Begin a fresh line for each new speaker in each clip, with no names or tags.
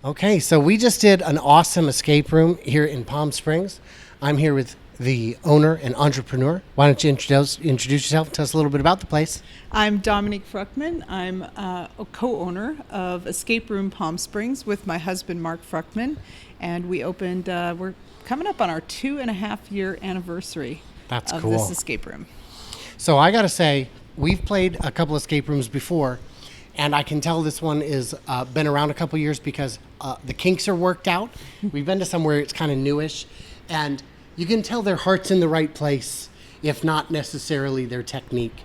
Okay, so we just did an awesome escape room here in Palm Springs. I'm here with the owner and entrepreneur. Why don't you introduce yourself and tell us a little bit about the place?
I'm Dominique Fruchtman. I'm a co-owner of Escape Room Palm Springs with my husband, Mark Fruchtman. And we opened, we're coming up on our 2.5-year anniversary
That's
of
cool.
this escape room.
So I got to say, we've played a couple escape rooms before, and I can tell this one is been around a couple years because the kinks are worked out. We've been to somewhere it's kind of newish, and you can tell their heart's in the right place, if not necessarily their technique.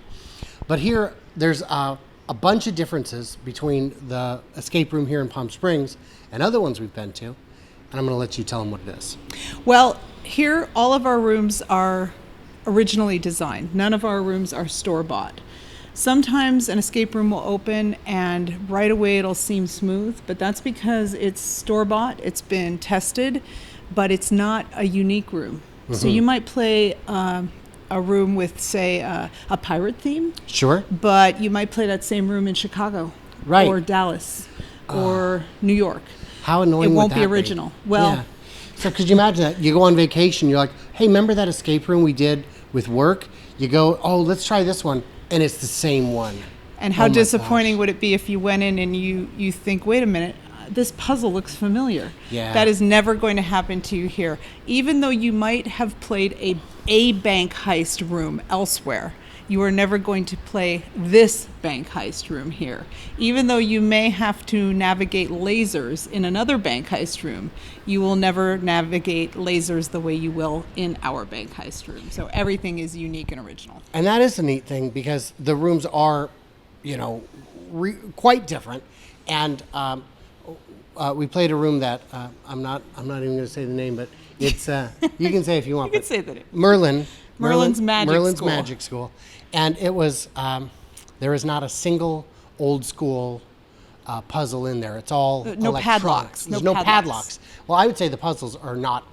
But here, there's a bunch of differences between the escape room here in Palm Springs and other ones we've been to, and I'm going to let you tell them what it is.
Well, here all of our rooms are originally designed. None of our rooms are store-bought. Sometimes an escape room will open and right away it'll seem smooth, but that's because it's store-bought, it's been tested, but it's not a unique room. Mm-hmm. So you might play a room with, say, a pirate theme.
Sure.
But you might play that same room in Chicago,
right,
or Dallas, or New York.
How annoying
it
would
won't
that
be original. Well,
yeah. So could you imagine that? You go on vacation, you're like, hey, remember that escape room we did with work? You go, oh, let's try this one. And it's the same one.
And how disappointing would it be if you went in and you think, wait a minute, this puzzle looks familiar.
Yeah.
That is never going to happen to you here. Even though you might have played a bank heist room elsewhere, you are never going to play this bank heist room here. Even though you may have to navigate lasers in another bank heist room, you will never navigate lasers the way you will in our bank heist room. So everything is unique and original.
And that is a neat thing because the rooms are, quite different. And we played a room that I'm not even going to say the name, but it's you can say if you want.
You can say the name.
Merlin's
Magic School.
Magic School, and it was there is not a single old school puzzle in there. It's all
no
electronics.
padlocks.
There's no padlocks. Well, I would say the puzzles are not.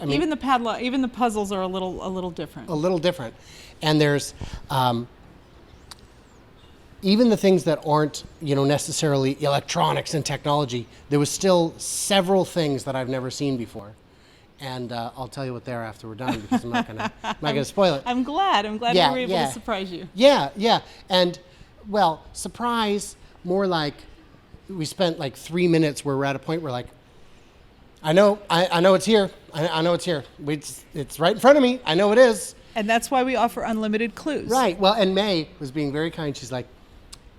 I mean,
even the puzzles are a little different.
A little different, and there's even the things that aren't necessarily electronics and technology. There was still several things that I've never seen before. And I'll tell you what they're after we're done because I'm not gonna spoil it.
I'm glad we were able to surprise you.
Yeah. And well, surprise, more like we spent like 3 minutes where we're at a point where like, I know it's here. I know it's here. It's right in front of me. I know it is.
And that's why we offer unlimited clues.
Right. Well, and May was being very kind. She's like,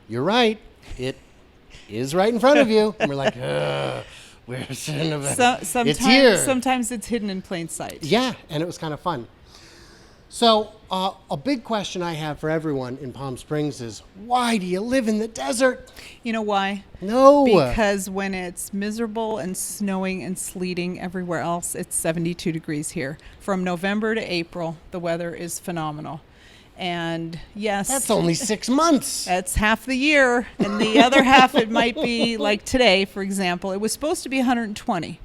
"You're right. It is right in front of you." And we're like, ugh. It's here.
Sometimes it's hidden in plain sight.
Yeah, and it was kind of fun. So a big question I have for everyone in Palm Springs is, why do you live in the desert?
You know why?
No.
Because when it's miserable and snowing and sleeting everywhere else, it's 72 degrees here. From November to April, the weather is phenomenal. And yes,
that's only 6 months.
That's half the year. And the other half, it might be like today, for example. It was supposed to be 120.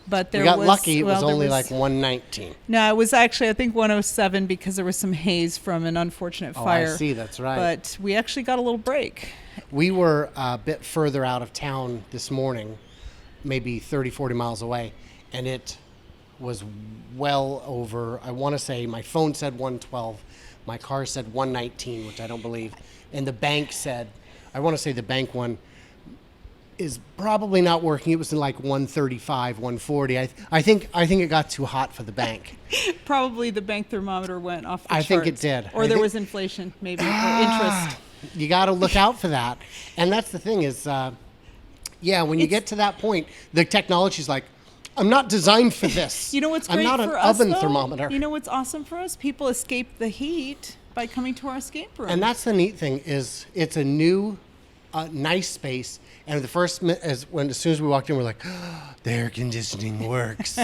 But
we got lucky. It was only like 119.
No, it was actually, I think, 107 because there was some haze from an unfortunate fire.
Oh, I see. That's right.
But we actually got a little break.
We were a bit further out of town this morning, maybe 30, 40 miles away, and it was well over, I want to say, my phone said 112. My car said 119, which I don't believe. And the bank said, I want to say the bank one is probably not working. It was in like 135, 140. I think it got too hot for the bank.
Probably the bank thermometer went off the
charts. I think it did.
Or there was inflation, maybe, or interest.
You got to look out for that. And that's the thing is, when you get to that point, the technology's like, I'm not designed for this.
You know what's great
I'm not
for
an
us,
oven
though?
thermometer.
You know what's awesome for us? People escape the heat by coming to our escape room.
And that's the neat thing is it's a new, nice space. And the first as soon as we walked in, we're like, oh, the air conditioning works.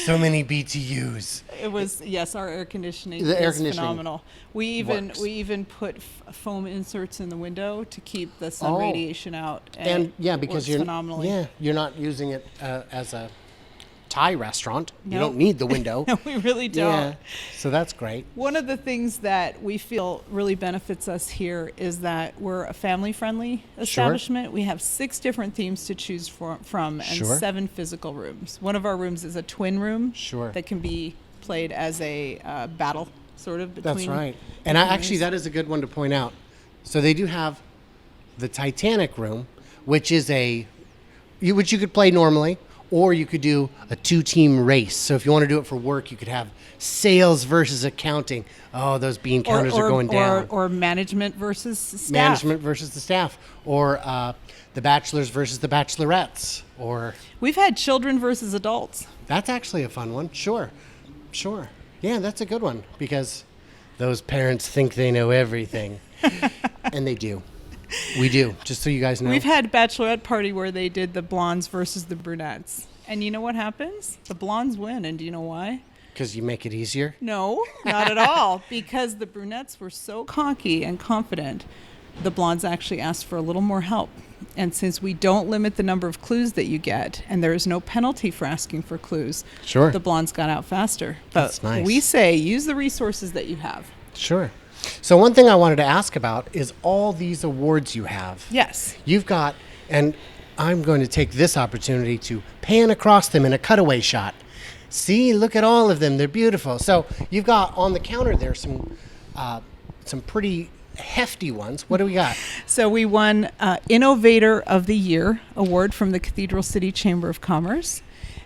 So many BTUs.
It was, yes, our air conditioning
the air
is
conditioning
phenomenal. We even put foam inserts in the window to keep the sun radiation out.
And yeah, because
you're phenomenally.
You're not using it as a Thai restaurant. You
No.
don't need the window.
No, we really don't.
Yeah. So that's great.
One of the things that we feel really benefits us here is that we're a family-friendly establishment. We have 6 different themes to choose from and
Sure.
7 physical rooms. One of our rooms is a twin room
Sure.
that can be played as a battle sort of between.
That's right. And actually, that is a good one to point out. So they do have the Titanic room, which is which you could play normally, or you could do a 2-team race. So if you want to do it for work, you could have sales versus accounting. Oh, those bean counters are going down.
Or management versus staff.
Management versus the staff, or the bachelors versus the bachelorettes, or
We've had children versus adults.
that's actually a fun one. Sure. Yeah, that's a good one because those parents think they know everything, and they do. We do, just so you guys know.
We've had bachelorette party where they did the blondes versus the brunettes. And you know what happens? The blondes win. And do you know why?
Because you make it easier.
No, not at all. Because the brunettes were so cocky and confident, the blondes actually asked for a little more help. And since we don't limit the number of clues that you get, and there is no penalty for asking for clues,
Sure.
the blondes got out faster. But
That's nice.
we say use the resources that you have.
Sure. So one thing I wanted to ask about is all these awards you have.
Yes.
You've got, and I'm going to take this opportunity to pan across them in a cutaway shot. See, look at all of them. They're beautiful. So you've got on the counter there some pretty hefty ones. What do we got?
So we won Innovator of the Year award from the Cathedral City Chamber of Commerce,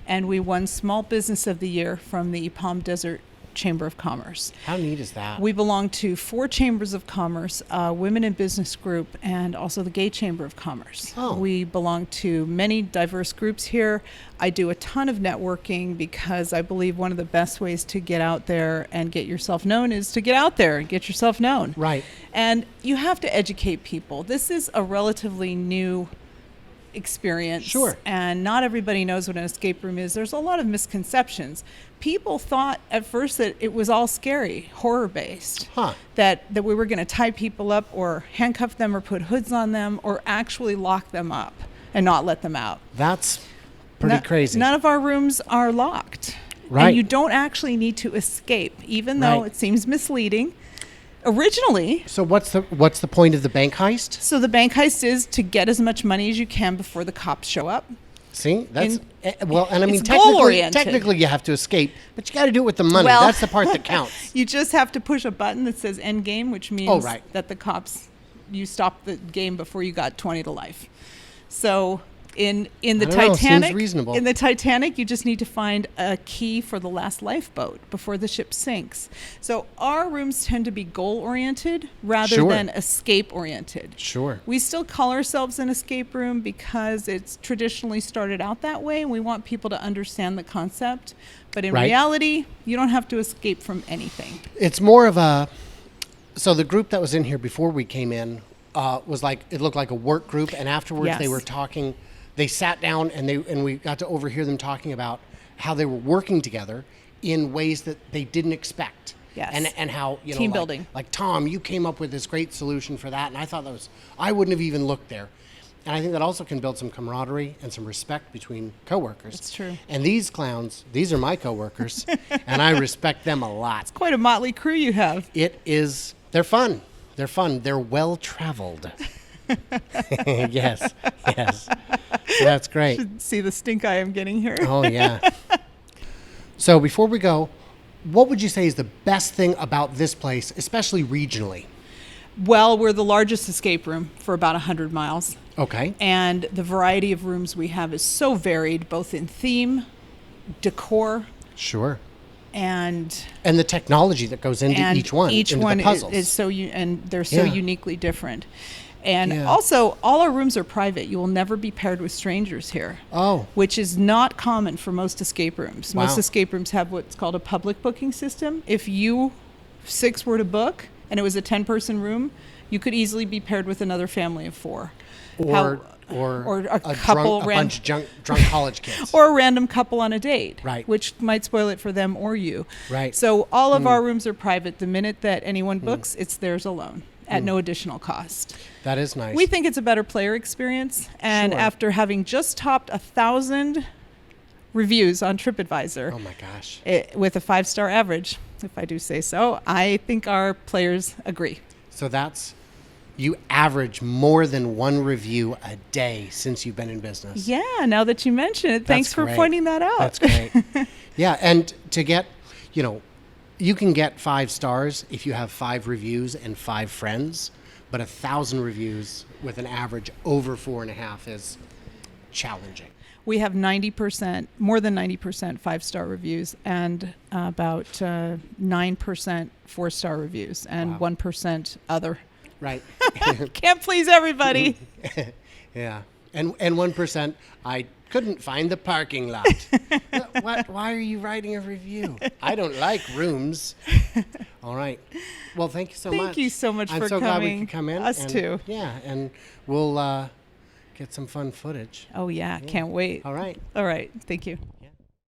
and we won Small Business of the Year from the Palm Desert Chamber of Commerce.
How neat is that?
We belong to 4 chambers of commerce, Women in Business Group, and also the Gay Chamber of Commerce.
Oh.
We belong to many diverse groups here. I do a ton of networking because I believe one of the best ways to get out there and get yourself known is to get out there and get yourself known.
Right.
And you have to educate people. This is a relatively new experience.
Sure.
And not everybody knows what an escape room is. There's a lot of misconceptions. People thought at first that it was all scary, horror-based.
Huh.
That we were going to tie people up or handcuff them or put hoods on them or actually lock them up and not let them out.
That's pretty crazy.
None of our rooms are locked.
Right.
And you don't actually need to escape, even though
Right.
it seems misleading. Originally,
So what's the point of the bank heist?
so the bank heist is to get as much money as you can before the cops show up.
See, that's
In-
well, and I mean
it's goal-oriented.
technically you have to escape, but you got to do it with the money.
Well-
That's the part that counts.
You just have to push a button that says end game, which means
Oh, right.
that the cops, you stopped the game before you got 20 to life. So in the
I don't know, seems
Titanic,
reasonable.
in the Titanic, you just need to find a key for the last lifeboat before the ship sinks. So our rooms tend to be goal oriented rather
Sure.
than escape oriented.
Sure.
We still call ourselves an escape room because it's traditionally started out that way, and we want people to understand the concept. But in
Right.
reality, you don't have to escape from anything.
It's more of a. So the group that was in here before we came in was like it looked like a work group, and afterwards they
Yes.
were talking. They sat down and we got to overhear them talking about how they were working together in ways that they didn't expect.
Yes.
And how
Team building.
Like Tom, you came up with this great solution for that, and I thought I wouldn't have even looked there. And I think that also can build some camaraderie and some respect between coworkers.
That's true.
And these clowns, these are my coworkers, and I respect them a lot.
Quite a motley crew you have.
It is. They're fun. They're fun. They're well traveled. Yes. So that's great.
See the stink eye I'm getting here.
Oh yeah. So before we go, what would you say is the best thing about this place, especially regionally?
Well, we're the largest escape room for about 100 miles.
Okay.
And the variety of rooms we have is so varied, both in theme, decor,
Sure.
and
And the technology that goes into each one,
Each
into
one
the puzzles.
is so and they're so
Yeah.
uniquely different. And
Yeah.
also, all our rooms are private. You will never be paired with strangers here.
Oh.
Which is not common for most escape rooms.
Wow.
Most escape rooms have what's called a public booking system. If you 6 were to book and it was a 10-person room, you could easily be paired with another family of 4.
Or
a couple
bunch of drunk college kids.
or a random couple on a date,
Right.
which might spoil it for them or you.
Right.
So all of our rooms are private. The minute that anyone books, it's theirs alone at no additional cost.
That is nice.
We think it's a better player experience. And
Sure.
after having just topped 1,000 reviews on TripAdvisor.
Oh my gosh.
With a 5-star average, if I do say so. I think our players agree.
So you average more than 1 review a day since you've been in business.
Yeah, now that you mention it, thanks for pointing that out.
That's great. Yeah, and to get, you can get 5 stars if you have 5 reviews and 5 friends, but 1,000 reviews with an average over 4.5 is challenging.
We have 90%, more than 90% 5-star reviews, and about 9% 4-star reviews, and 1% other.
Right.
Can't please everybody.
Yeah. And 1%, I couldn't find the parking lot. Why are you writing a review? I don't like rooms. All right. Well, thank you so much.
Thank you so much for
I'm so
coming.
glad we could come in.
Us too.
Yeah, and we'll get some fun footage.
Oh, yeah. Can't wait.
All right.
All right. Thank you.